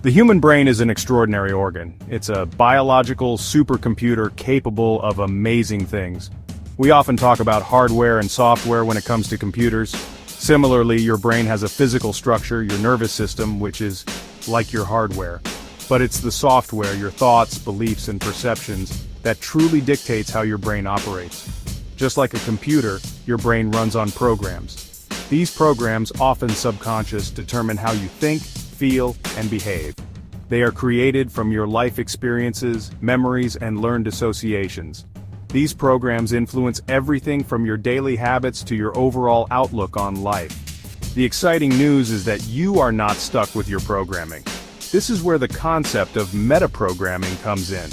The human brain is an extraordinary organ. It's a biological supercomputer capable of amazing things. We often talk about hardware and software when it comes to computers. Similarly, your brain has a physical structure, your nervous system, which is like your hardware. But it's the software, your thoughts, beliefs, and perceptions, that truly dictates how your brain operates. Just like a computer, your brain runs on programs. These programs, often subconscious, determine how you think, feel, and behave. They are created from your life experiences, memories, and learned associations. These programs influence everything from your daily habits to your overall outlook on life. The exciting news is that you are not stuck with your programming. This is where the concept of metaprogramming comes in.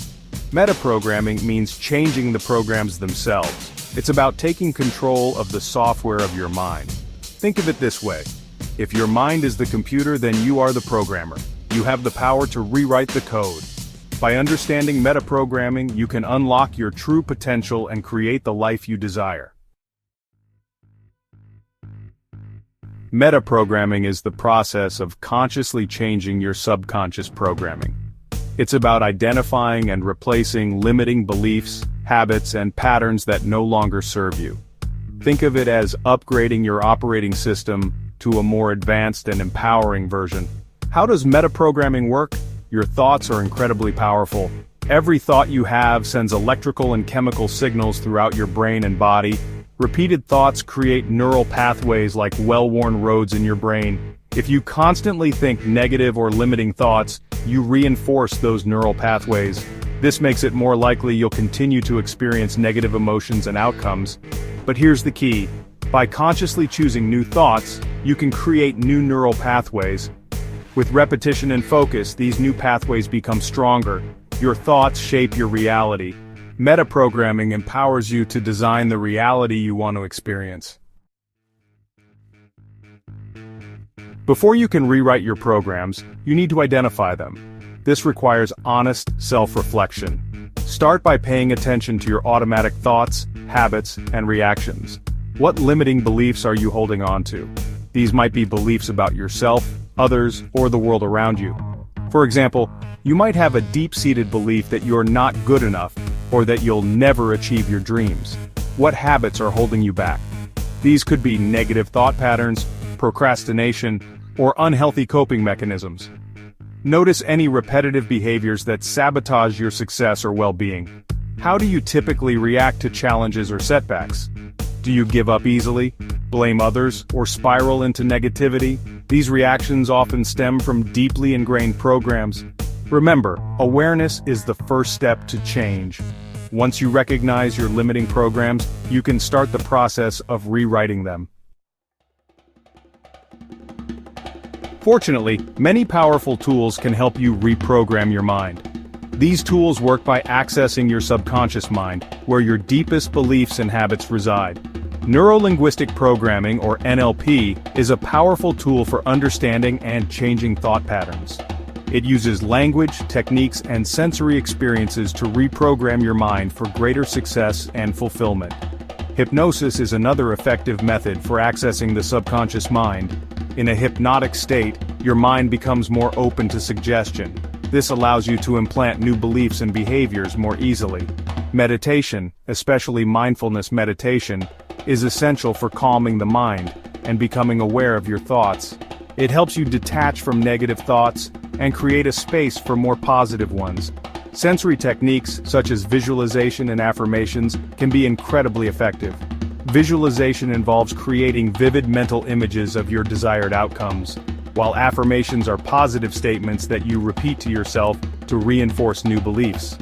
Metaprogramming means changing the programs themselves. It's about taking control of the software of your mind. Think of it this way. If your mind is the computer, then you are the programmer. You have the power to rewrite the code. By understanding metaprogramming, you can unlock your true potential and create the life you desire. Metaprogramming is the process of consciously changing your subconscious programming. It's about identifying and replacing limiting beliefs, habits, and patterns that no longer serve you. Think of it as upgrading your operating system to a more advanced and empowering version. How does metaprogramming work? Your thoughts are incredibly powerful. Every thought you have sends electrical and chemical signals throughout your brain and body. Repeated thoughts create neural pathways like well-worn roads in your brain. If you constantly think negative or limiting thoughts, you reinforce those neural pathways. This makes it more likely you'll continue to experience negative emotions and outcomes. But here's the key. By consciously choosing new thoughts, you can create new neural pathways. With repetition and focus, these new pathways become stronger. Your thoughts shape your reality. Metaprogramming empowers you to design the reality you want to experience. Before you can rewrite your programs, you need to identify them. This requires honest self-reflection. Start by paying attention to your automatic thoughts, habits, and reactions. What limiting beliefs are you holding on to? These might be beliefs about yourself, others, or the world around you. For example, you might have a deep-seated belief that you're not good enough, or that you'll never achieve your dreams. What habits are holding you back? These could be negative thought patterns, procrastination, or unhealthy coping mechanisms. Notice any repetitive behaviors that sabotage your success or well-being. How do you typically react to challenges or setbacks? Do you give up easily, blame others, or spiral into negativity? These reactions often stem from deeply ingrained programs. Remember, awareness is the first step to change. Once you recognize your limiting programs, you can start the process of rewriting them. Fortunately, many powerful tools can help you reprogram your mind. These tools work by accessing your subconscious mind, where your deepest beliefs and habits reside. Neuro-Linguistic Programming, or NLP, is a powerful tool for understanding and changing thought patterns. It uses language, techniques, and sensory experiences to reprogram your mind for greater success and fulfillment. Hypnosis is another effective method for accessing the subconscious mind. In a hypnotic state, your mind becomes more open to suggestion. This allows you to implant new beliefs and behaviors more easily. Meditation, especially mindfulness meditation, is essential for calming the mind and becoming aware of your thoughts. It helps you detach from negative thoughts and create a space for more positive ones. Sensory techniques, such as visualization and affirmations, can be incredibly effective. Visualization involves creating vivid mental images of your desired outcomes, while affirmations are positive statements that you repeat to yourself to reinforce new beliefs.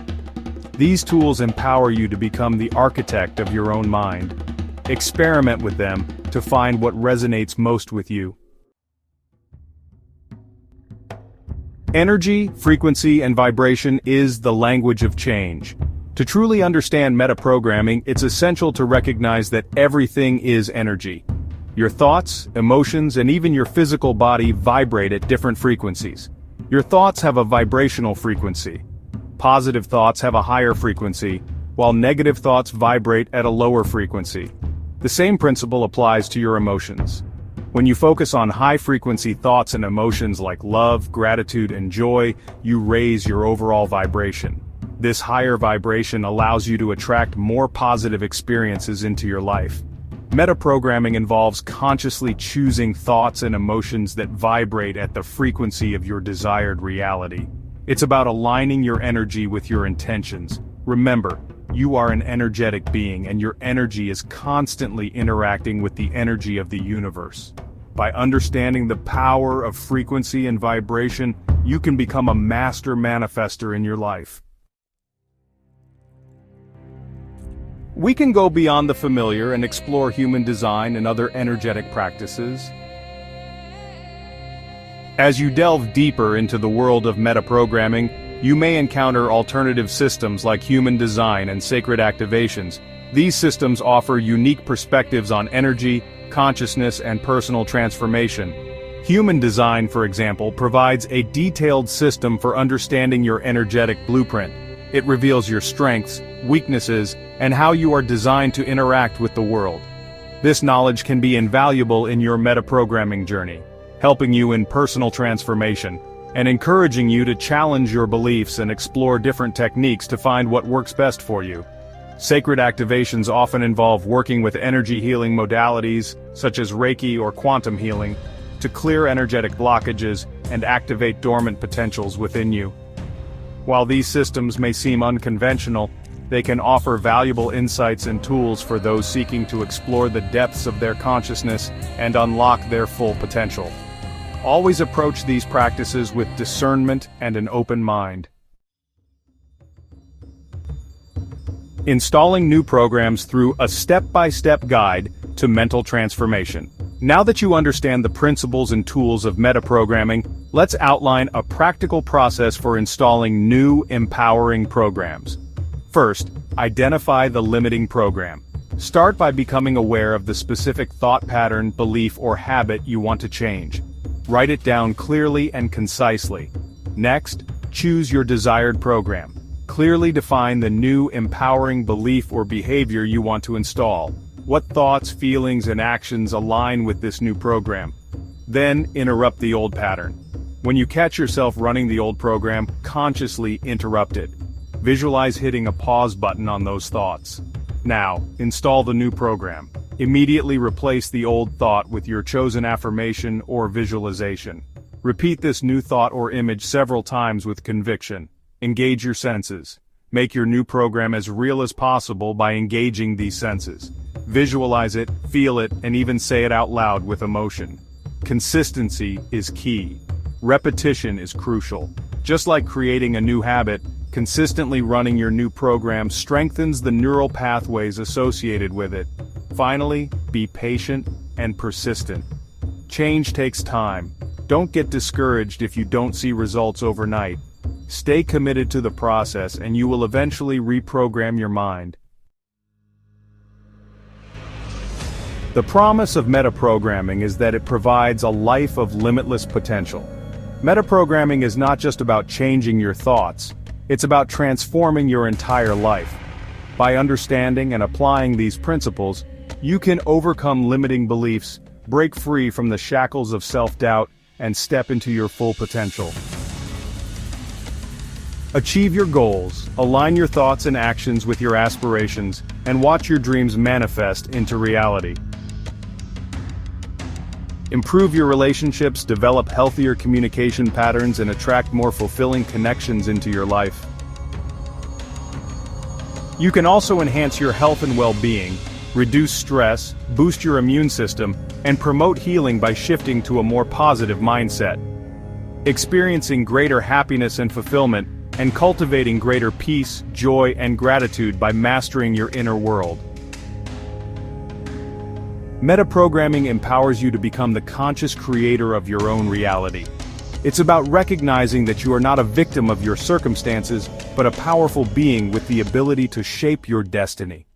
These tools empower you to become the architect of your own mind. Experiment with them to find what resonates most with you. Energy, frequency, and vibration is the language of change. To truly understand metaprogramming, it's essential to recognize that everything is energy. Your thoughts, emotions, and even your physical body vibrate at different frequencies. Your thoughts have a vibrational frequency. Positive thoughts have a higher frequency, while negative thoughts vibrate at a lower frequency. The same principle applies to your emotions. When you focus on high-frequency thoughts and emotions like love, gratitude, and joy, you raise your overall vibration. This higher vibration allows you to attract more positive experiences into your life. Metaprogramming involves consciously choosing thoughts and emotions that vibrate at the frequency of your desired reality. It's about aligning your energy with your intentions. Remember, you are an energetic being and your energy is constantly interacting with the energy of the universe. By understanding the power of frequency and vibration, you can become a master manifester in your life. We can go beyond the familiar and explore human design and other energetic practices. As you delve deeper into the world of metaprogramming, you may encounter alternative systems like human design and sacred activations. These systems offer unique perspectives on energy, consciousness, and personal transformation. Human design, for example, provides a detailed system for understanding your energetic blueprint. It reveals your strengths, weaknesses, and how you are designed to interact with the world. This knowledge can be invaluable in your metaprogramming journey, helping you in personal transformation, and encouraging you to challenge your beliefs and explore different techniques to find what works best for you. Sacred activations often involve working with energy healing modalities, such as Reiki or quantum healing, to clear energetic blockages and activate dormant potentials within you. While these systems may seem unconventional, they can offer valuable insights and tools for those seeking to explore the depths of their consciousness and unlock their full potential. Always approach these practices with discernment and an open mind. Installing new programs through a step-by-step guide to mental transformation. Now that you understand the principles and tools of metaprogramming, let's outline a practical process for installing new, empowering programs. First, identify the limiting program. Start by becoming aware of the specific thought pattern, belief, or habit you want to change. Write it down clearly and concisely. Next, choose your desired program. Clearly define the new, empowering belief or behavior you want to install. What thoughts, feelings, and actions align with this new program? Then, interrupt the old pattern. When you catch yourself running the old program, consciously interrupt it. Visualize hitting a pause button on those thoughts. Now, install the new program. Immediately replace the old thought with your chosen affirmation or visualization. Repeat this new thought or image several times with conviction. Engage your senses. Make your new program as real as possible by engaging these senses. Visualize it, feel it, and even say it out loud with emotion. Consistency is key. Repetition is crucial. Just like creating a new habit, consistently running your new program strengthens the neural pathways associated with it. Finally, be patient and persistent. Change takes time. Don't get discouraged if you don't see results overnight. Stay committed to the process and you will eventually reprogram your mind. The promise of metaprogramming is that it provides a life of limitless potential. Metaprogramming is not just about changing your thoughts, it's about transforming your entire life. By understanding and applying these principles, you can overcome limiting beliefs, break free from the shackles of self-doubt, and step into your full potential. Achieve your goals, align your thoughts and actions with your aspirations, and watch your dreams manifest into reality. Improve your relationships, develop healthier communication patterns, and attract more fulfilling connections into your life. You can also enhance your health and well-being, reduce stress, boost your immune system, and promote healing by shifting to a more positive mindset. Experiencing greater happiness and fulfillment, and cultivating greater peace, joy, and gratitude by mastering your inner world. Metaprogramming empowers you to become the conscious creator of your own reality. It's about recognizing that you are not a victim of your circumstances, but a powerful being with the ability to shape your destiny.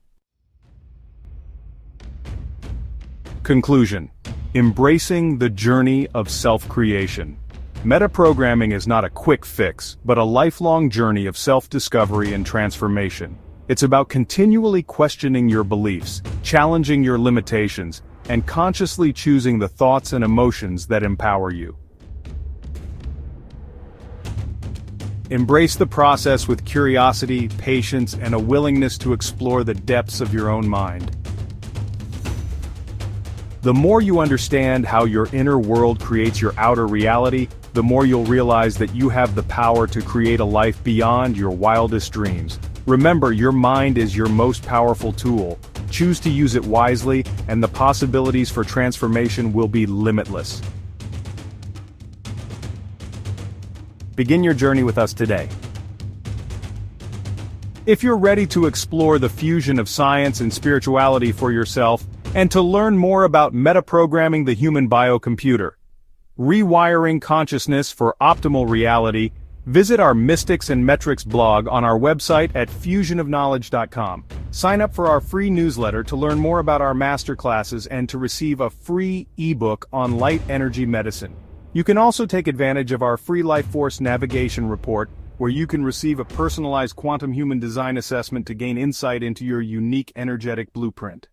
Conclusion: embracing the journey of self-creation. Metaprogramming is not a quick fix, but a lifelong journey of self-discovery and transformation. It's about continually questioning your beliefs, challenging your limitations, and consciously choosing the thoughts and emotions that empower you. Embrace the process with curiosity, patience, and a willingness to explore the depths of your own mind. The more you understand how your inner world creates your outer reality, the more you'll realize that you have the power to create a life beyond your wildest dreams. Remember, your mind is your most powerful tool. Choose to use it wisely, and the possibilities for transformation will be limitless. Begin your journey with us today. If you're ready to explore the fusion of science and spirituality for yourself, and to learn more about metaprogramming the human biocomputer, rewiring consciousness for optimal reality, visit our Mystics and Metrics blog on our website at fusionofknowledge.com. Sign up for our free newsletter to learn more about our masterclasses and to receive a free ebook on light energy medicine. You can also take advantage of our free Life Force Navigation Report, where you can receive a personalized quantum human design assessment to gain insight into your unique energetic blueprint.